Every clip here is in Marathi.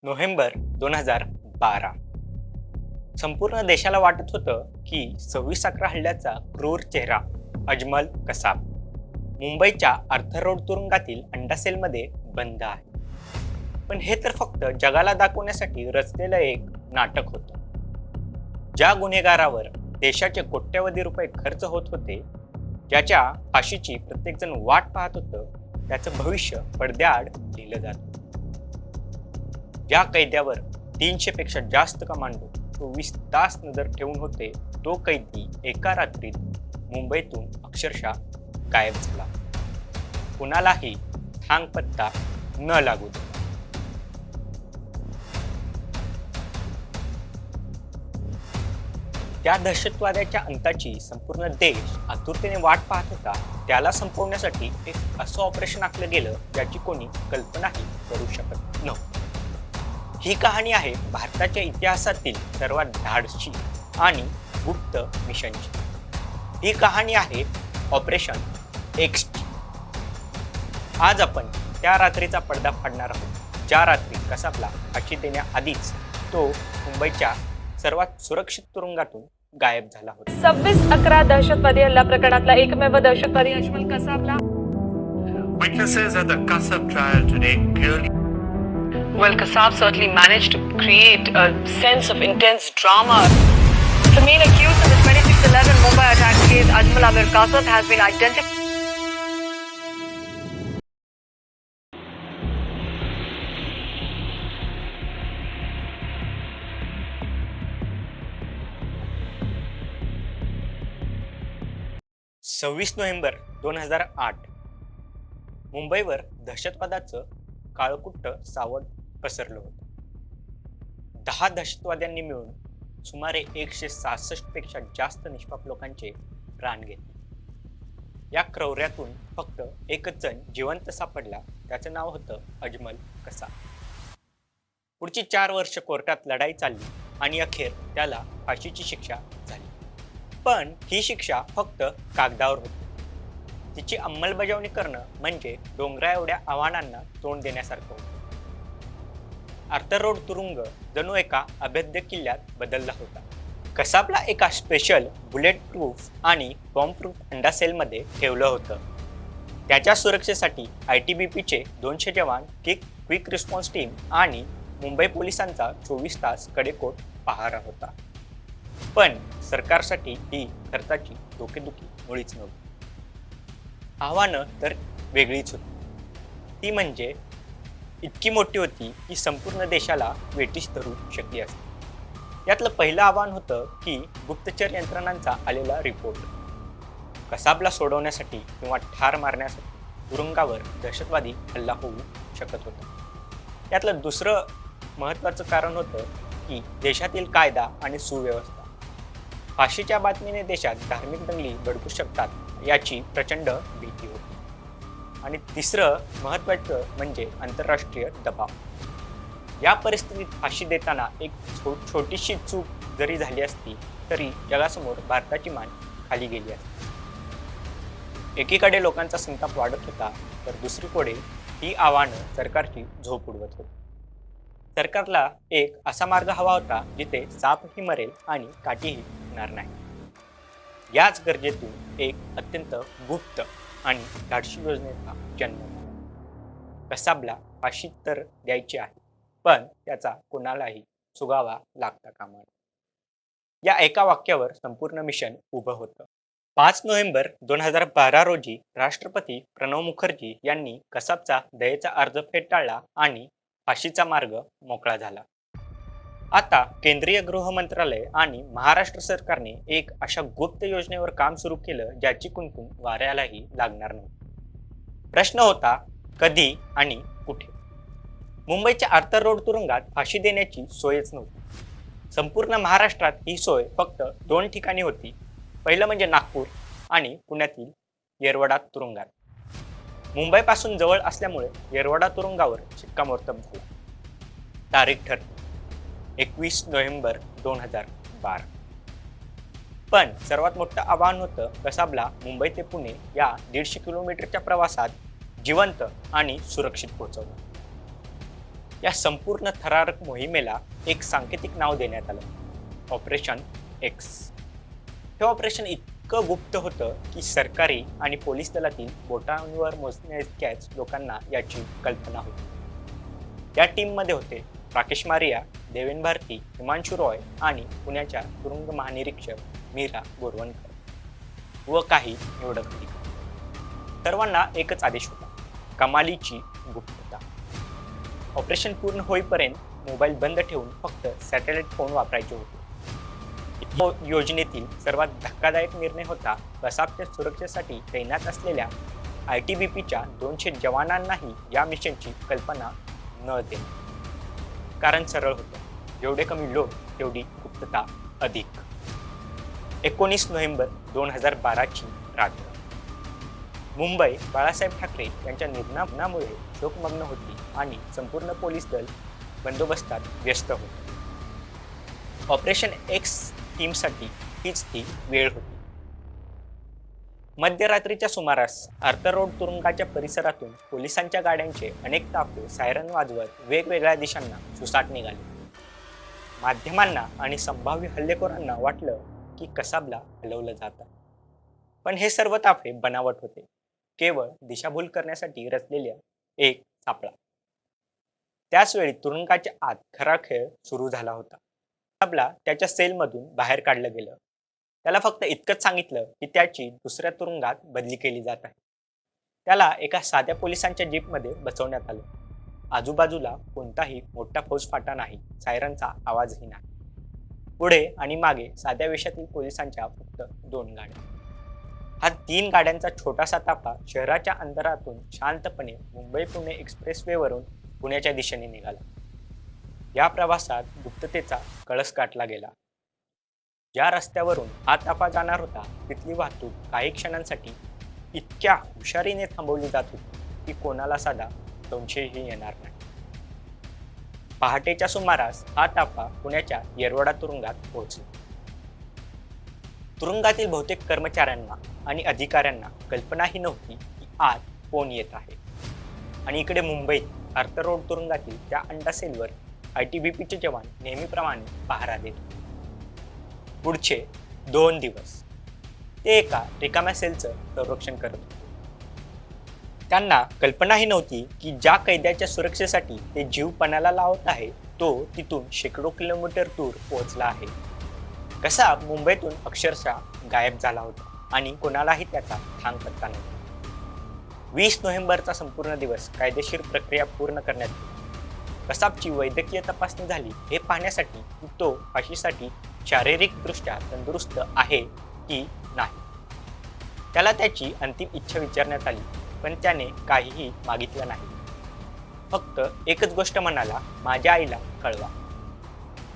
नोव्हेंबर 2012 संपूर्ण देशाला वाटत होतं की 26/11 हल्ल्याचा क्रूर चेहरा अजमल कसाब मुंबईच्या आर्थर रोड तुरुंगातील अंडा सेलमध्ये बंद आहे. पण हे तर फक्त जगाला दाखवण्यासाठी रचलेलं एक नाटक होतं. ज्या गुन्हेगारावर देशाचे कोट्यवधी रुपये खर्च होत होते, ज्याच्या फाशीची प्रत्येकजण वाट पाहत होतं, त्याचं भविष्य पडद्याआड लिहिलं जात होतं. ज्या कैद्यावर 300 पेक्षा जास्त कमांडो 24 तास नजर ठेवून होते, तो कैदी एका रात्रीत मुंबईतून अक्षरशः गायब झाला. कुणालाही थांगपत्ता न लागू दे. त्या दहशतवाद्याच्या अंताची संपूर्ण देश आतुरतेने वाट पाहत होता. त्याला संपवण्यासाठी एक असं ऑपरेशन आखलं गेलं ज्याची कोणी कल्पनाही करू शकत नव्हती. ही कहाणी आहे भारताच्या इतिहासातील सर्वात धाडसी आणि गुप्त मिशनची. ही कहाणी आहे ऑपरेशन एक्सची. आज आपण त्या रात्रीचा पडदा फाडणार आहोत, ज्या रात्री कसाबला फाशी देण्याआधीच तो मुंबईच्या सर्वात सुरक्षित तुरुंगातून गायब झाला होता. 26/11 दहशतवादी हल्ला प्रकरणातला एकमेव दहशतवादी Ajmal कसाबला. Witnesses at the Kasab trial today clearly. Well, Kasab certainly managed to create a sense of intense drama. The main accused in the 26/11 Mumbai attacks case, Ajmal Amir Kasab, has been identified. November 2008 मुंबईवर दहशतवादाचं काळकुट्ट सावट पसरलं होतं. 10 दहशतवाद्यांनी मिळून सुमारे 166 पेक्षा जास्त निष्पाप लोकांचे प्राण घेतले. या क्रौर्यातून फक्त एकच जण जिवंत सापडला. त्याचं नाव होतं अजमल कसाब. पुढची 4 वर्ष कोर्टात लढाई चालली आणि अखेर त्याला फाशीची शिक्षा झाली. पण ही शिक्षा फक्त कागदावर होती. तिची अंमलबजावणी करणं म्हणजे डोंगरा एवढ्या आव्हानांना तोंड देण्यासारखं होतं. आर्थर रोड तुरुंग जणू एका अभेद्य किल्ल्यात बदलला होता. कसाबला एका स्पेशल बुलेट प्रूफ आणि बॉम्ब प्रूफ अंडा सेलमध्ये ठेवलं होतं. त्याच्या सुरक्षेसाठी ITBPचे 200 जवान, क्विक रिस्पॉन्स टीम आणि मुंबई पोलिसांचा 24 तास कडेकोट पहारा होता. पण सरकारसाठी ही खर्चाची डोकेदुखी मुळीच नव्हती. आव्हानं तर वेगळीच होती. ती म्हणजे इतकी मोठी होती की संपूर्ण देशाला वेठीस धरू शकली असती. यातलं पहिलं आव्हान होतं की गुप्तचर यंत्रणांचा आलेला रिपोर्ट. कसाबला सोडवण्यासाठी किंवा ठार मारण्यासाठी तुरुंगावर दहशतवादी हल्ला होऊ शकत होता. यातलं दुसरं महत्त्वाचं कारण होतं की देशातील कायदा आणि सुव्यवस्था. फाशीच्या बातमीने देशात धार्मिक दंगली भडकू शकतात याची प्रचंड भीती होती. आणि तिसरं महत्त्वाचं म्हणजे आंतरराष्ट्रीय दबाव. या परिस्थितीत फाशी देताना एक छोटीशी चूक जरी झाली असती तरी जगासमोर भारताची मान खाली गेली असती. एकीकडे लोकांचा संताप वाढत होता, तर दुसरीकडे ही आव्हानं सरकारची झोप उडवत होती. सरकारला एक असा मार्ग हवा होता जिथे सापही मरेल आणि काठीही होणार नाही. याच गरजेतून एक अत्यंत गुप्त आणि धाडसी योजनेचा जन्म झाला. कसाबला फाशी तर द्यायची आहे, पण त्याचा कोणालाही सुगावा लागता कामा नये. या एका वाक्यावर संपूर्ण मिशन उभं होतं. 5 नोव्हेंबर 2012 रोजी राष्ट्रपती प्रणव मुखर्जी यांनी कसाबचा दयेचा अर्ज फेटाळला आणि फाशीचा मार्ग मोकळा झाला. आता केंद्रीय गृह मंत्रालय आणि महाराष्ट्र सरकारने एक अशा गुप्त योजनेवर काम सुरू केलं ज्याची कुंकूम वाऱ्यालाही लागणार नव्हती. प्रश्न होता कधी आणि कुठे. मुंबईच्या आर्थर रोड तुरुंगात फाशी देण्याची सोयच नव्हती. संपूर्ण महाराष्ट्रात ही सोय फक्त 2 ठिकाणी होती. पहिलं म्हणजे नागपूर आणि पुण्यातील येरवडा तुरुंगात. मुंबईपासून जवळ असल्यामुळे येरवडा तुरुंगावर शिक्कामोर्तब झाला. तारीख ठरली 21 नोव्हेंबर 2012. पण सर्वात मोठं आव्हान होतं कसाबला मुंबई ते पुणे या 150 किलोमीटरच्या प्रवासात जिवंत आणि सुरक्षित पोहोचवणं. या संपूर्ण थरारक मोहिमेला एक सांकेतिक नाव देण्यात आलं, ऑपरेशन एक्स. हे ऑपरेशन इतकं गुप्त होतं की सरकारी आणि पोलीस दलातील बोटांवर मोजण्याइतक्याच लोकांना याची कल्पना होती. या टीममध्ये होते राकेश मारिया, देवेन भारती, हिमांशु रॉय आणि पुण्याच्या तुरुंग महानिरीक्षक मीरा बोरवणकर व काही निवडक अधिकारी. सर्वांना एकच आदेश होता, कमालीची गुप्तता. ऑपरेशन पूर्ण होईपर्यंत मोबाईल बंद ठेवून फक्त सॅटेलाइट फोन वापरायचे होते. योजनेतील सर्वात धक्कादायक निर्णय होता कसाबच्या सुरक्षेसाठी तैनात असलेल्या ITBPच्या 200 जवानांनाही या मिशनची कल्पना न देणे. कारण सरळ होतं, जेवढे कमी लोक तेवढी गुप्तता अधिक. 19 नोव्हेंबर 2012ची रात्र. मुंबई बाळासाहेब ठाकरे यांच्या निधनामुळे शोकमग्न होती आणि संपूर्ण पोलीस दल बंदोबस्तात व्यस्त होते. ऑपरेशन एक्स टीमसाठी हीच ती वेळ होती. मध्यरात्रीच्या सुमारास आर्थर रोड तुरुंगाच्या परिसरातून पोलिसांच्या गाड्यांचे अनेक ताफे सायरन वाजवत वेगवेगळ्या दिशांना सुसाट निघाले. माध्यमांना आणि संभाव्य हल्लेखोरांना वाटलं की कसाबला हलवलं जातं. पण हे सर्व ताफे बनावट होते, केवळ दिशाभूल करण्यासाठी रचलेल्या एक सापळा. त्याचवेळी तुरुंगाच्या आत खरा खेळ सुरू झाला होता. कसाबला त्याच्या सेलमधून बाहेर काढलं गेलं. त्याला फक्त इतकंच सांगितलं की त्याची दुसऱ्या तुरुंगात बदली केली जात आहे. त्याला एका साध्या पोलिसांच्या जीपमध्ये बसवण्यात आलं. आजूबाजूला कोणताही मोठा फौजफाटा नाही, सायरनचा आवाजही नाही. पुढे आणि मागे साध्या वेशातील पोलिसांच्या फक्त 2 गाड्या. हा 3 गाड्यांचा छोटासा ताफा शहराच्या अंतरातून शांतपणे मुंबई पुणे एक्सप्रेसवेवरून पुण्याच्या दिशेने निघाला. या प्रवासात गुप्ततेचा कळस गाठला गेला. ज्या रस्त्यावरून हा ताफा जाणार होता तिथली वाहतूक काही क्षणांसाठी इतक्या हुशारीने थांबवली जात होती की कोणाला साधा संशयही येणार नाही. पहाटेच्या सुमारास हा ताफा पुण्याच्या येरवडा तुरुंगात पोहोचला. तुरुंगातील बहुतेक कर्मचाऱ्यांना आणि अधिकाऱ्यांना कल्पनाही नव्हती की आत कोण येत आहे. आणि इकडे मुंबईत आर्थर रोड तुरुंगातील त्या अंडा सेलवर ITBPचे जवान नेहमीप्रमाणे पहारा देत होते. पुढचे 2 दिवस ते एका रिकाम्या सेलचं संरक्षण करत होते. त्यांना कल्पनाही नव्हती की ज्या कैद्याच्या सुरक्षेसाठी ते जीव पणाला लावत आहे तो तिथून शेकडो किलोमीटर दूर पोहोचला आहे. कसाब मुंबईतून अक्षरशः गायब झाला होता आणि कोणालाही त्याचा थांग पत्ता नव्हता. 20 नोव्हेंबरचा संपूर्ण दिवस कायदेशीर प्रक्रिया पूर्ण करण्यात आली. कसाबची वैद्यकीय तपासणी झाली हे पाहण्यासाठी की तो फाशीसाठी शारीरिकदृष्ट्या तंदुरुस्त आहे की नाही. त्याला त्याची अंतिम इच्छा विचारण्यात आली, पण त्याने काहीही मागितलं नाही. फक्त एकच गोष्ट म्हणाला, माझ्या आईला कळवा.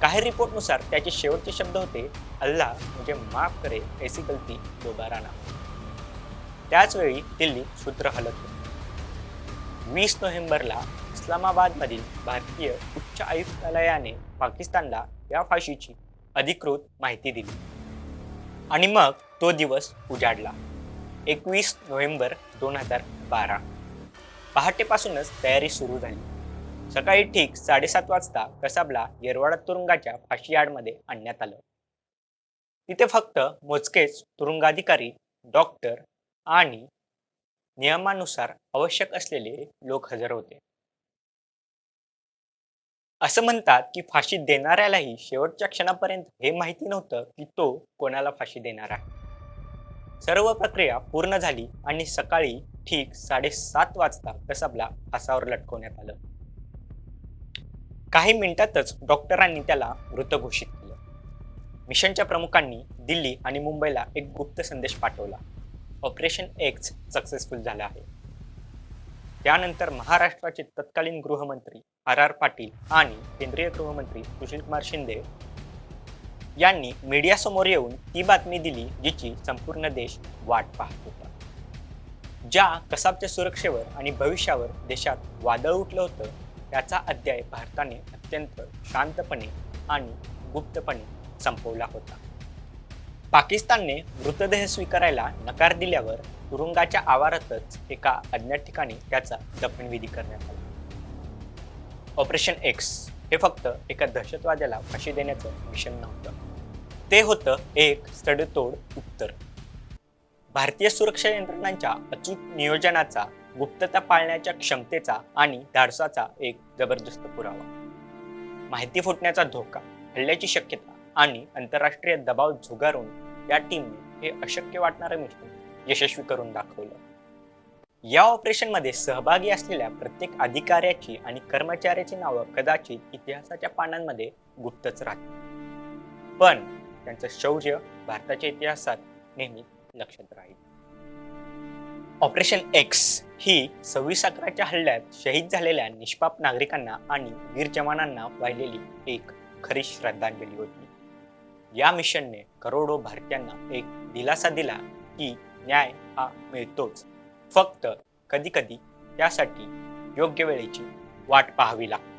काही रिपोर्टनुसार त्याचे शेवटचे शब्द होते, अल्लाह मुझे माफ करे, ऐसी गलती दोबारा ना. त्याचवेळी दिल्लीत सूत्र हलत होते. 20 नोव्हेंबरला इस्लामाबादमधील भारतीय उच्च आयुक्तालयाने पाकिस्तानला या फाशीची अधिकृत माहिती दिली आणि मग तो दिवस उजाडला. 21 नोव्हेंबर 2012. पहाटेपासूनच तयारी सुरू झाली. सकाळी ठीक 7:30 वाजता कसाबला येरवाडा तुरुंगाच्या फाशी यार्डमध्ये आणण्यात आलं. तिथे फक्त मोजकेच तुरुंगाधिकारी, डॉक्टर आणि नियमानुसार आवश्यक असलेले लोक हजर होते. असं म्हणतात की फाशी देणाऱ्यालाही शेवटच्या क्षणापर्यंत हे माहिती नव्हतं की तो कोणाला फाशी देणार आहे. सर्व प्रक्रिया पूर्ण झाली आणि सकाळी ठीक 7:30 वाजता कसाबला फासावर लटकवण्यात आलं. काही मिनिटातच डॉक्टरांनी त्याला मृत घोषित केलं. मिशनच्या प्रमुखांनी दिल्ली आणि मुंबईला एक गुप्त संदेश पाठवला, ऑपरेशन एक्स सक्सेसफुल झालं आहे. त्यानंतर महाराष्ट्राचे तत्कालीन गृहमंत्री RR पाटील आणि केंद्रीय गृहमंत्री सुशीलकुमार शिंदे यांनी मीडियासमोर येऊन ती बातमी दिली जिची संपूर्ण देश वाट पाहत होता. ज्या कसाबच्या सुरक्षेवर आणि भविष्यावर देशात वादळ उठलं होतं त्याचा अध्याय भारताने अत्यंत शांतपणे आणि गुप्तपणे संपवला होता. पाकिस्तानने मृतदेह स्वीकारायला नकार दिल्यावर तुरुंगाच्या आवारातच एका अज्ञात ठिकाणी त्याचा दफनविधी करण्यात आला. ऑपरेशन एक्स हे फक्त एका दहशतवाद्याला फाशी देण्याचं मिशन नव्हतं. ते होतं एक सडेतोड उत्तर. भारतीय सुरक्षा यंत्रणांच्या अचूक नियोजनाचा, गुप्तता पाळण्याच्या क्षमतेचा आणि धाडसाचा एक जबरदस्त पुरावा. माहिती फुटण्याचा धोका, हल्ल्याची शक्यता आणि आंतरराष्ट्रीय दबाव झुगारून या टीमने हे अशक्य वाटणारं मिशन यशस्वी करून दाखवलं. या ऑपरेशनमध्ये सहभागी असलेल्या प्रत्येक अधिकाऱ्याची आणि कर्मचाऱ्याची नावं कदाचित इतिहासाच्या पानांमध्ये गुप्तच राहतील, पण त्यांचं शौर्य भारताच्या इतिहासात नेहमी लक्षात राहील. ऑपरेशन एक्स ही 26/11च्या हल्ल्यात शहीद झालेल्या निष्पाप नागरिकांना आणि वीर जवानांना वाहिलेली एक खरी श्रद्धांजली होती. या मिशनने करोडो भारतीयांना एक दिलासा दिला की न्याय हा मिळतोच, फक्त कधी कधी त्यासाठी योग्य वेळेची वाट पाहावी लागते.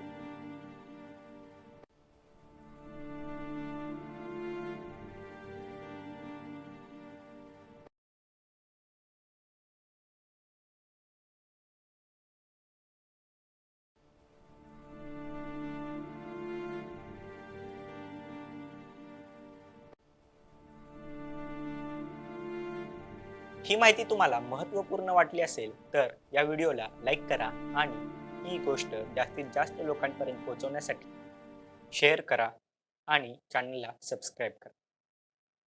ही माहिती तुम्हाला महत्त्वपूर्ण वाटली असेल तर या व्हिडिओला लाईक करा आणि ही गोष्ट जास्तीत जास्त लोकांपर्यंत पोहोचवण्यासाठी शेअर करा आणि चॅनलला सबस्क्राईब करा.